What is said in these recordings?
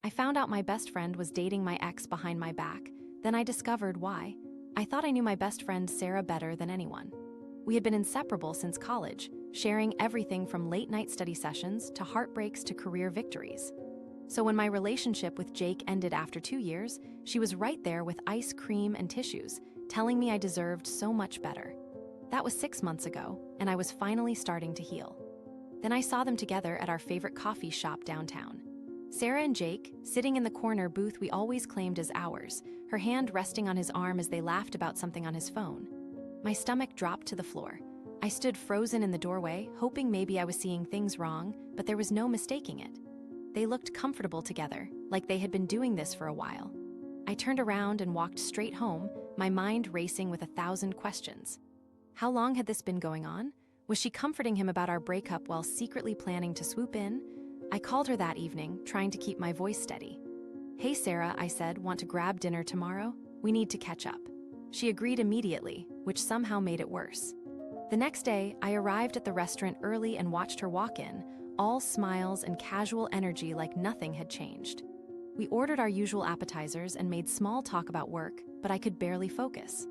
I found out my best friend was dating my ex behind my back, then I discovered why. I thought I knew my best friend Sarah better than anyone. We had been inseparable since college, sharing everything from late-night study sessions to heartbreaks to career victories. So when my relationship with Jake ended after 2 years, she was right there with ice cream and tissues, telling me I deserved so much better. That was 6 months ago, and I was finally starting to heal. Then I saw them together at our favorite coffee shop downtown. Sarah and Jake, sitting in the corner booth we always claimed as ours, her hand resting on his arm as they laughed about something on his phone. My stomach dropped to the floor. I stood frozen in the doorway, hoping maybe I was seeing things wrong, but there was no mistaking it. They looked comfortable together, like they had been doing this for a while. I turned around and walked straight home, my mind racing with 1,000 questions. How long had this been going on? Was she comforting him about our breakup while secretly planning to swoop in? I called her that evening, trying to keep my voice steady. "Hey Sarah," I said, "want to grab dinner tomorrow? We need to catch up." She agreed immediately, which somehow made it worse. The next day, I arrived at the restaurant early and watched her walk in, all smiles and casual energy like nothing had changed. We ordered our usual appetizers and made small talk about work, but I could barely focus.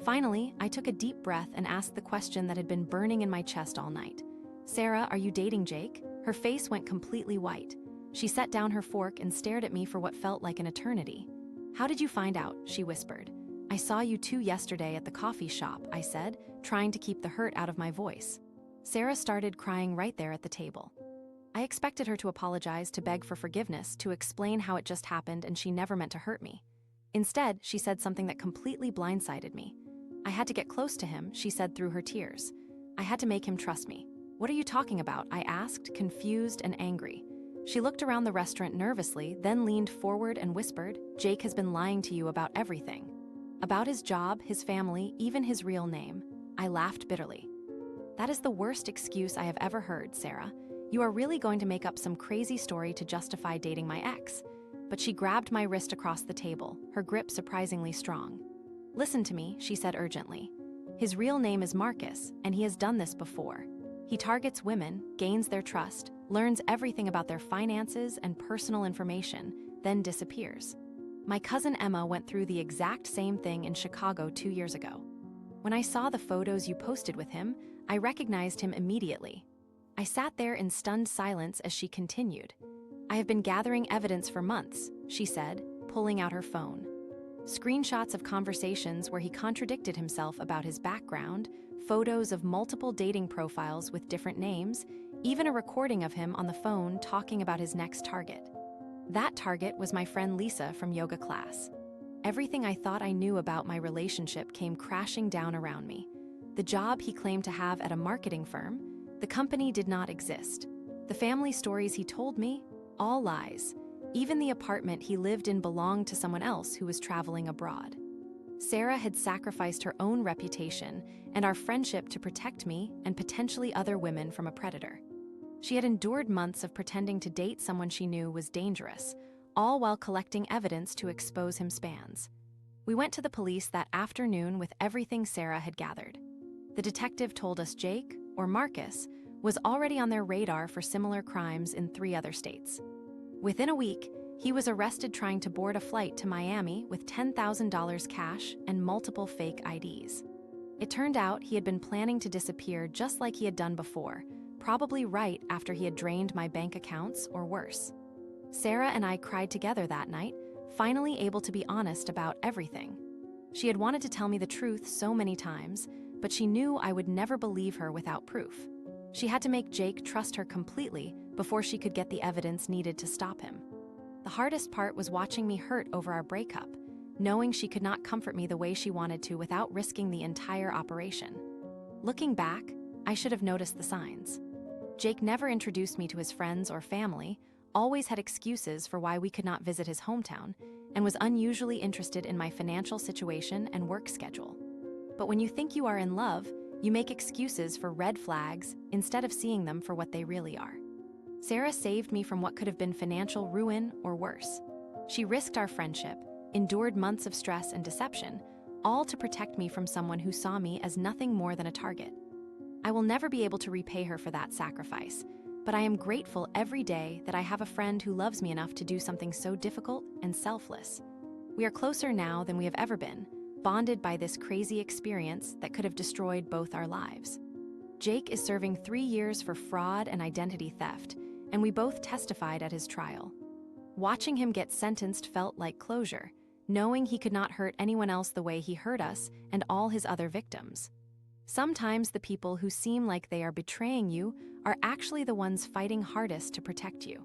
Finally, I took a deep breath and asked the question that had been burning in my chest all night. "Sarah, are you dating Jake?" Her face went completely white. She set down her fork and stared at me for what felt like an eternity. "How did you find out?" she whispered. "I saw you two yesterday at the coffee shop," I said, trying to keep the hurt out of my voice. Sarah started crying right there at the table. I expected her to apologize, to beg for forgiveness, to explain how it just happened and she never meant to hurt me. Instead, she said something that completely blindsided me. "I had to get close to him," she said through her tears. "I had to make him trust me." "What are you talking about?" I asked, confused and angry. She looked around the restaurant nervously, then leaned forward and whispered, "Jake has been lying to you about everything. About his job, his family, even his real name." I laughed bitterly. "That is the worst excuse I have ever heard, Sarah. You are really going to make up some crazy story to justify dating my ex." But she grabbed my wrist across the table, her grip surprisingly strong. "Listen to me," she said urgently. "His real name is Marcus, and he has done this before. He targets women, gains their trust, learns everything about their finances and personal information, then disappears. My cousin Emma went through the exact same thing in Chicago 2 years ago. When I saw the photos you posted with him, I recognized him immediately." I sat there in stunned silence as she continued. "I have been gathering evidence for months," she said, pulling out her phone. Screenshots of conversations where he contradicted himself about his background, photos of multiple dating profiles with different names, even a recording of him on the phone talking about his next target. That target was my friend Lisa from yoga class. Everything I thought I knew about my relationship came crashing down around me. The job he claimed to have at a marketing firm, the company did not exist. The family stories he told me, all lies. Even the apartment he lived in belonged to someone else who was traveling abroad. Sarah had sacrificed her own reputation and our friendship to protect me and potentially other women from a predator. She had endured months of pretending to date someone she knew was dangerous, all while collecting evidence to expose him spans. We went to the police that afternoon with everything Sarah had gathered. The detective told us Jake, or Marcus, was already on their radar for similar crimes in 3 other states. Within a week, he was arrested trying to board a flight to Miami with $10,000 cash and multiple fake IDs. It turned out he had been planning to disappear just like he had done before, probably right after he had drained my bank accounts or worse. Sarah and I cried together that night, finally able to be honest about everything. She had wanted to tell me the truth so many times, but she knew I would never believe her without proof. She had to make Jake trust her completely before she could get the evidence needed to stop him. The hardest part was watching me hurt over our breakup, knowing she could not comfort me the way she wanted to without risking the entire operation. Looking back, I should have noticed the signs. Jake never introduced me to his friends or family, always had excuses for why we could not visit his hometown, and was unusually interested in my financial situation and work schedule. But when you think you are in love, you make excuses for red flags instead of seeing them for what they really are. Sarah saved me from what could have been financial ruin or worse. She risked our friendship, endured months of stress and deception, all to protect me from someone who saw me as nothing more than a target. I will never be able to repay her for that sacrifice, but I am grateful every day that I have a friend who loves me enough to do something so difficult and selfless. We are closer now than we have ever been, bonded by this crazy experience that could have destroyed both our lives. Jake is serving 3 years for fraud and identity theft, and we both testified at his trial. Watching him get sentenced felt like closure, knowing he could not hurt anyone else the way he hurt us and all his other victims. Sometimes the people who seem like they are betraying you are actually the ones fighting hardest to protect you.